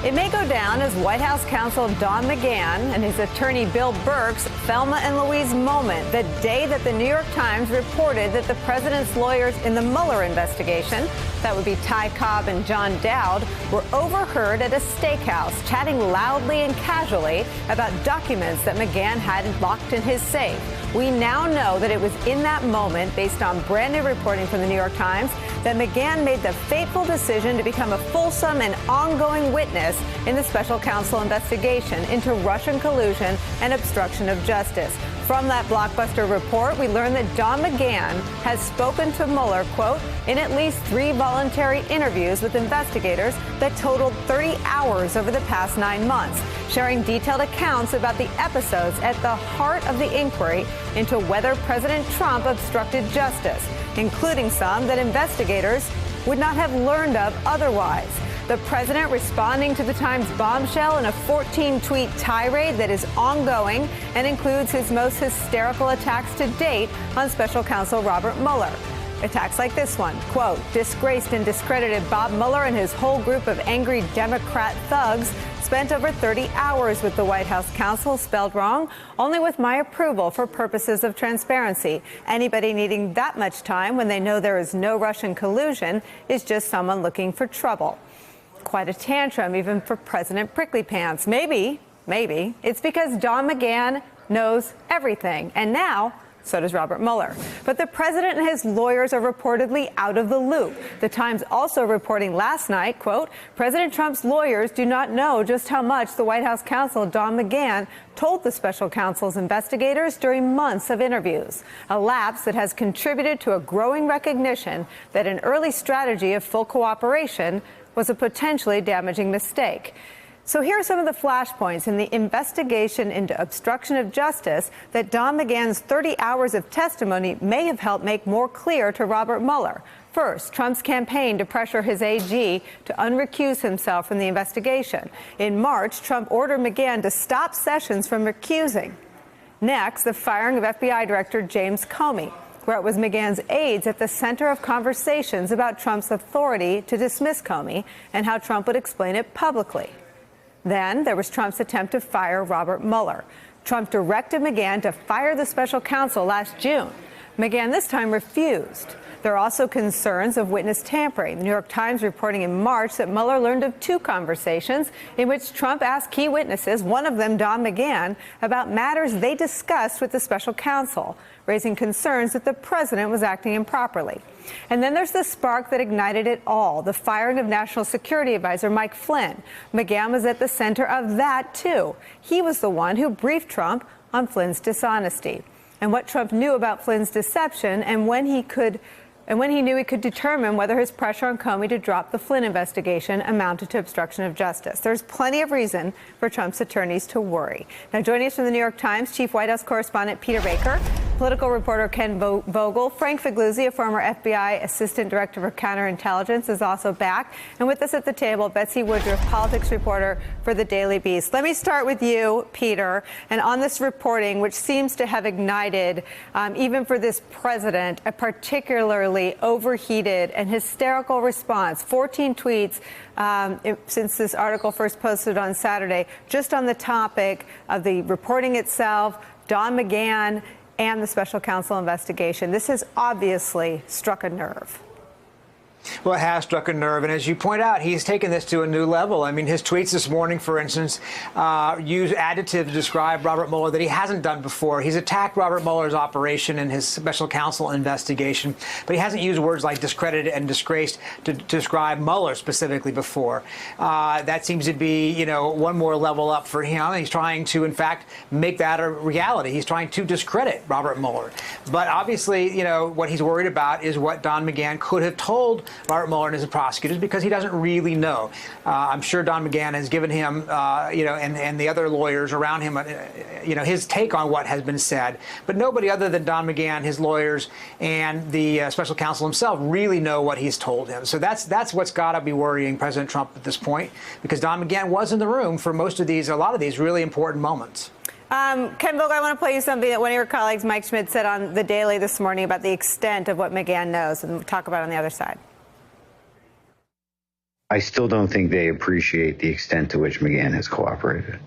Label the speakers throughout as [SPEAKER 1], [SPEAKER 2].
[SPEAKER 1] It may go down as White House counsel Don McGahn and his attorney Bill Burke's Thelma and Louise moment, the day that the New York Times reported that the president's lawyers in the Mueller investigation, that would be Ty Cobb and John Dowd, were overheard at a steakhouse chatting loudly and casually about documents that McGahn had locked in his safe. We now know that it was in that moment, based on brand new reporting from the New York Times, that McGahn made the fateful decision to become a fulsome and ongoing witness in the special counsel investigation into Russian collusion and obstruction of justice. From that blockbuster report, we learned that Don McGahn has spoken to Mueller, quote, in at least 3 voluntary interviews with investigators that totaled 30 hours over the past 9 months, sharing detailed accounts about the episodes at the heart of the inquiry into whether President Trump obstructed justice, including some that investigators would not have learned of otherwise. The president responding to the Times bombshell in a 14-tweet tirade that is ongoing and includes his most hysterical attacks to date on special counsel Robert Mueller. Attacks like this one, quote, disgraced and discredited Bob Mueller and his whole group of angry Democrat thugs spent over 30 hours with the White House counsel, spelled wrong, only with my approval for purposes of transparency. Anybody needing that much time when they know there is no Russian collusion is just someone looking for trouble. Quite a tantrum, even for President Prickly Pants. Maybe it's because Don McGahn knows everything. And now, so does Robert Mueller. But the president and his lawyers are reportedly out of the loop. The Times also reporting last night, quote, President Trump's lawyers do not know just how much the White House counsel, Don McGahn, told the special counsel's investigators during months of interviews, a lapse that has contributed to a growing recognition that an early strategy of full cooperation was a potentially damaging mistake. So here are some of the flashpoints in the investigation into obstruction of justice that Don McGahn's 30 hours of testimony may have helped make more clear to Robert Mueller. First, Trump's campaign to pressure his AG to unrecuse himself from the investigation. In March, Trump ordered McGahn to stop Sessions from recusing. Next, the firing of FBI Director James Comey, where it was McGahn's aides at the center of conversations about Trump's authority to dismiss Comey and how Trump would explain it publicly. Then there was Trump's attempt to fire Robert Mueller. Trump directed McGahn to fire the special counsel last June. McGahn this time refused. There are also concerns of witness tampering. The New York Times reporting in March that Mueller learned of 2 conversations in which Trump asked key witnesses, one of them Don McGahn, about matters they discussed with the special counsel, raising concerns that the president was acting improperly. And then there's the spark that ignited it all, the firing of National Security Advisor Mike Flynn. McGahn was at the center of that, too. He was the one who briefed Trump on Flynn's dishonesty and what Trump knew about Flynn's deception and when he knew he could determine whether his pressure on Comey to drop the Flynn investigation amounted to obstruction of justice. There's plenty of reason for Trump's attorneys to worry. Now, joining us from the New York Times, Chief White House correspondent Peter Baker, political reporter Ken Vogel, Frank Figliuzzi, a former FBI Assistant Director for Counterintelligence, is also back. And with us at the table, Betsy Woodruff, politics reporter for the Daily Beast. Let me start with you, Peter, and on this reporting, which seems to have ignited, even for this president, a particularly overheated and hysterical response. 14 tweets since this article first posted on Saturday, just on the topic of the reporting itself, Don McGahn, and the special counsel investigation. This has obviously struck a nerve.
[SPEAKER 2] Well, it has struck a nerve. And as you point out, he's taken this to a new level. I mean, his tweets this morning, for instance, use adjectives to describe Robert Mueller that he hasn't done before. He's attacked Robert Mueller's operation and his special counsel investigation, but he hasn't used words like discredited and disgraced to describe Mueller specifically before. That seems to be, one more level up for him. He's trying to, in fact, make that a reality. He's trying to discredit Robert Mueller. But obviously, what he's worried about is what Don McGahn could have told Robert Mueller and his prosecutors, because he doesn't really know. I'm sure Don McGahn has given him, and the other lawyers around him, his take on what has been said. But nobody other than Don McGahn, his lawyers, and the special counsel himself really know what he's told him. So that's what's got to be worrying President Trump at this point, because Don McGahn was in the room for a lot of these really important moments.
[SPEAKER 1] Ken Vogel, I want to play you something that one of your colleagues, Mike Schmidt, said on The Daily this morning about the extent of what McGahn knows, and we'll talk about it on the other side.
[SPEAKER 3] I still don't think they appreciate the extent to which McGahn has cooperated.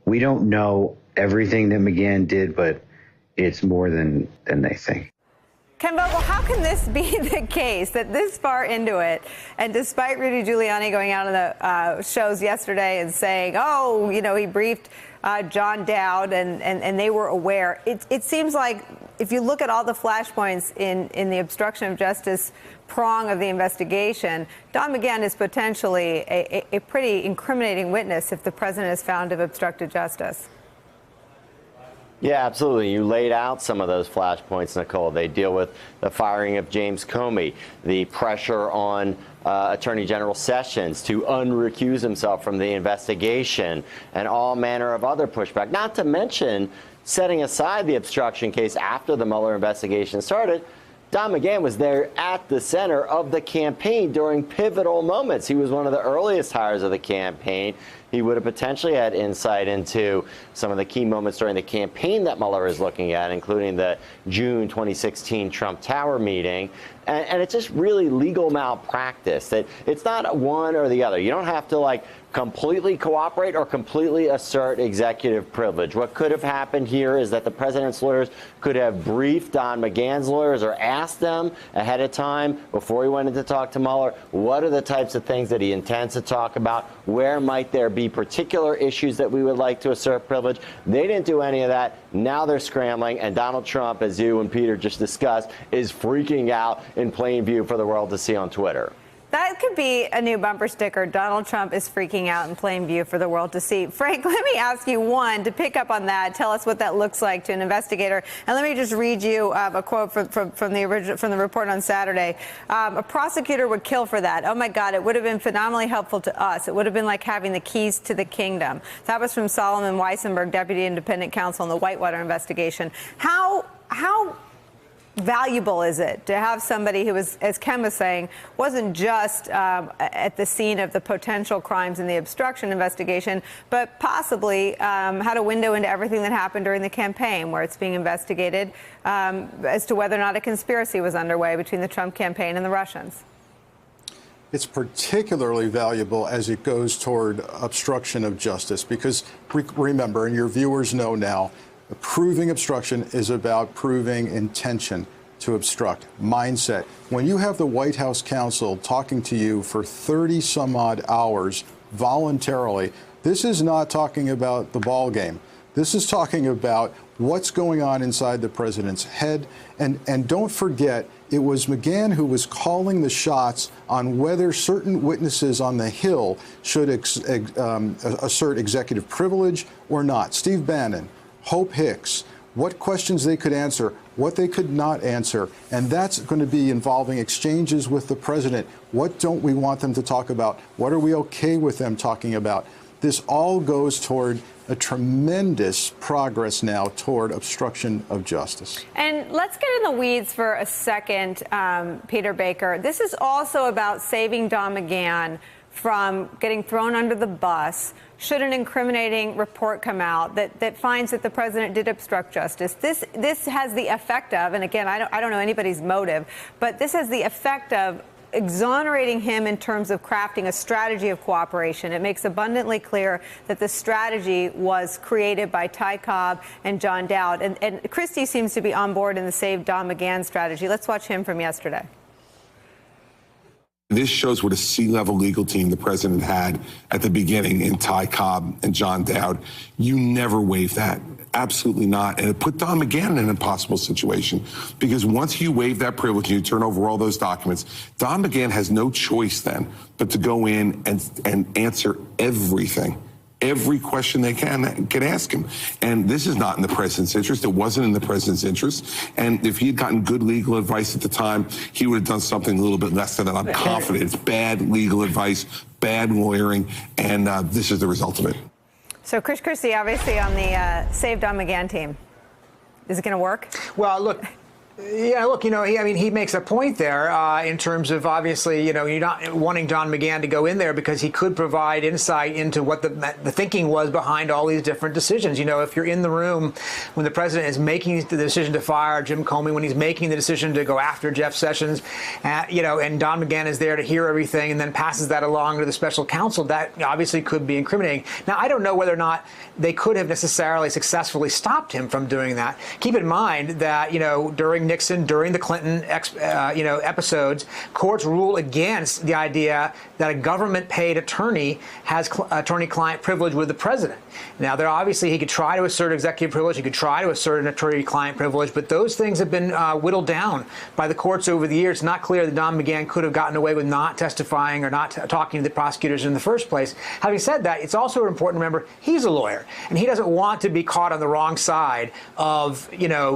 [SPEAKER 3] We don't know everything that McGahn did, but it's more than they think.
[SPEAKER 1] Ken Vogel, how can this be the case that this far into it, and despite Rudy Giuliani going out on the shows yesterday and saying, oh, you know, he briefed John Dowd and they were aware, it seems like if you look at all the flashpoints in the obstruction of justice prong of the investigation, Don McGahn is potentially a pretty incriminating witness if the president is found to have obstructed justice.
[SPEAKER 4] Yeah, absolutely. You laid out some of those flashpoints, Nicole. They deal with the firing of James Comey, the pressure on Attorney General Sessions to unrecuse himself from the investigation, and all manner of other pushback. Not to mention, setting aside the obstruction case after the Mueller investigation started, Don McGahn was there at the center of the campaign during pivotal moments. He was one of the earliest hires of the campaign. He would have potentially had insight into some of the key moments during the campaign that Mueller is looking at, including the June 2016 Trump Tower meeting. And it's just really legal malpractice. That it's not one or the other. You don't have to completely cooperate or completely assert executive privilege. What could have happened here is that the president's lawyers could have briefed Don McGahn's lawyers or asked them ahead of time before he went in to talk to Mueller, what are the types of things that he intends to talk about? Where might there be particular issues that we would like to assert privilege? They didn't do any of that. Now they're scrambling, and Donald Trump, as you and Peter just discussed, is freaking out in plain view for the world to see on Twitter.
[SPEAKER 1] That could be a new bumper sticker. Donald Trump is freaking out in plain view for the world to see. Frank, let me ask you one to pick up on that. Tell us what that looks like to an investigator. And let me just read you a quote from the report on Saturday. A prosecutor would kill for that. Oh, my God, it would have been phenomenally helpful to us. It would have been like having the keys to the kingdom. That was from Solomon Weissenberg, Deputy Independent Counsel in the Whitewater investigation. How valuable is it to have somebody who was, as Ken was saying, wasn't just at the scene of the potential crimes in the obstruction investigation, but possibly had a window into everything that happened during the campaign, where it's being investigated as to whether or not a conspiracy was underway between the Trump campaign and the Russians?
[SPEAKER 5] It's particularly valuable as it goes toward obstruction of justice, because remember, and your viewers know now, proving obstruction is about proving intention to obstruct, mindset. When you have the White House counsel talking to you for 30 some odd hours voluntarily, this is not talking about the ball game. This is talking about what's going on inside the president's head. And don't forget, it was McGahn who was calling the shots on whether certain witnesses on the Hill should assert executive privilege or not. Steve Bannon, Hope Hicks, what questions they could answer, what they could not answer. And that's going to be involving exchanges with the president. What don't we want them to talk about? What are we okay with them talking about? This all goes toward a tremendous progress now toward obstruction of justice.
[SPEAKER 1] And let's get in the weeds for a second, Peter Baker. This is also about saving Don McGahn from getting thrown under the bus should an incriminating report come out that finds that the president did obstruct justice. This has the effect of, and again, I don't know anybody's motive, but this has the effect of exonerating him in terms of crafting a strategy of cooperation. It makes abundantly clear that the strategy was created by Ty Cobb and John Dowd. And Christie seems to be on board in the Save Don McGahn strategy. Let's watch him from yesterday.
[SPEAKER 6] This shows what a C-level legal team the president had at the beginning in Ty Cobb and John Dowd. You never waive that. Absolutely not. And it put Don McGahn in an impossible situation, because once you waive that privilege and you turn over all those documents, Don McGahn has no choice then but to go in and answer everything. Every question they can ask him. And this is not in the president's interest. It wasn't in the president's interest. And if he had gotten good legal advice at the time, he would have done something a little bit less than that. I'm confident. It's bad legal advice, bad lawyering, and this is the result of it.
[SPEAKER 1] So Chris Christie, obviously on the Save Don McGahn team. Is it going to work?
[SPEAKER 2] Well, look, Yeah, look, he makes a point there in terms of obviously, you're not wanting Don McGahn to go in there because he could provide insight into what the thinking was behind all these different decisions. If you're in the room when the president is making the decision to fire Jim Comey, when he's making the decision to go after Jeff Sessions, and Don McGahn is there to hear everything and then passes that along to the special counsel, that obviously could be incriminating. Now, I don't know whether or not they could have necessarily successfully stopped him from doing that. Keep in mind that, during Nixon, during the Clinton, episodes, courts rule against the idea that a government-paid attorney has attorney-client privilege with the president. Now, obviously, he could try to assert executive privilege, he could try to assert an attorney-client privilege, but those things have been whittled down by the courts over the years. It's not clear that Don McGahn could have gotten away with not testifying or not talking to the prosecutors in the first place. Having said that, it's also important to remember he's a lawyer, and he doesn't want to be caught on the wrong side of,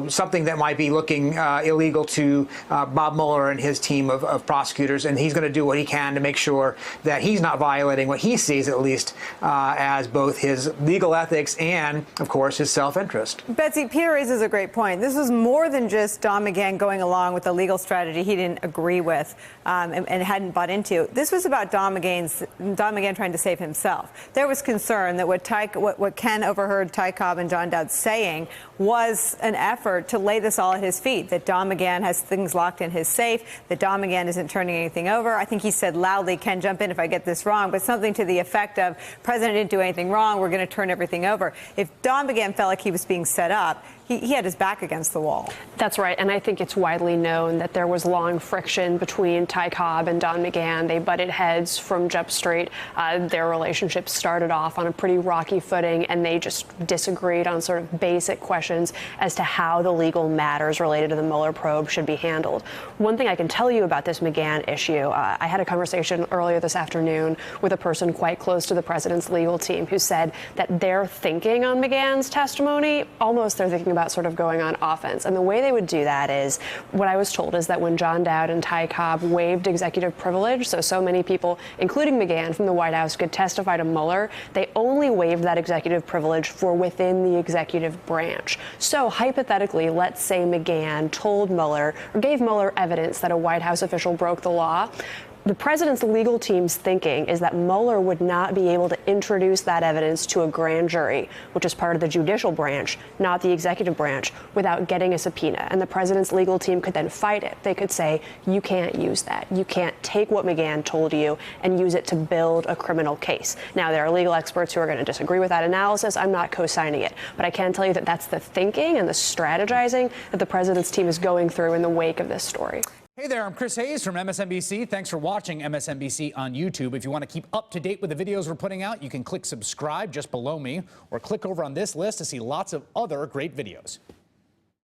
[SPEAKER 2] something that might be looking illegal to Bob Mueller and his team of prosecutors, and he's going to do what he can to make sure that he's not violating what he sees, at least, as both his legal ethics and, of course, his self-interest.
[SPEAKER 1] Betsy, Peter raises a great point. This was more than just Don McGahn going along with a legal strategy he didn't agree with and hadn't bought into. This was about Don McGahn trying to save himself. There was concern that what Ken overheard Ty Cobb and John Dowd saying was an effort to lay this all at his feet, that Don McGahn has things locked in his safe, that Don McGahn isn't turning anything over. I think he said loudly, Ken, jump in if I get this wrong, but something to the effect of, President didn't do anything wrong, we're going to turn everything over. If Don McGahn felt like he was being set up, he had his back against the wall.
[SPEAKER 7] That's right, and I think it's widely known that there was long friction between Ty Cobb and Don McGahn. They butted heads from Jump Street. Their relationship started off on a pretty rocky footing, and they just disagreed on sort of basic questions as to how the legal matters related to the Mueller probe should be handled. One thing I can tell you about this McGahn issue, I had a conversation earlier this afternoon with a person quite close to the president's legal team who said that they're thinking on McGahn's testimony, almost they're thinking about sort of going on offense. And the way they would do that is, what I was told is that when John Dowd and Ty Cobb waived executive privilege, so many people, including McGahn from the White House, could testify to Mueller, they only waived that executive privilege for within the executive branch. So hypothetically, let's say McGahn told Mueller or gave Mueller evidence that a White House official broke the law. The president's legal team's thinking is that Mueller would not be able to introduce that evidence to a grand jury, which is part of the judicial branch, not the executive branch, without getting a subpoena. And the president's legal team could then fight it. They could say, you can't use that. You can't take what McGahn told you and use it to build a criminal case. Now, there are legal experts who are going to disagree with that analysis. I'm not co-signing it. But I can tell you that that's the thinking and the strategizing that the president's team is going through in the wake of this story.
[SPEAKER 8] Hey there, I'm Chris Hayes from MSNBC. Thanks for watching MSNBC on YouTube. If you want to keep up to date with the videos we're putting out, you can click subscribe just below me or click over on this list to see lots of other great videos.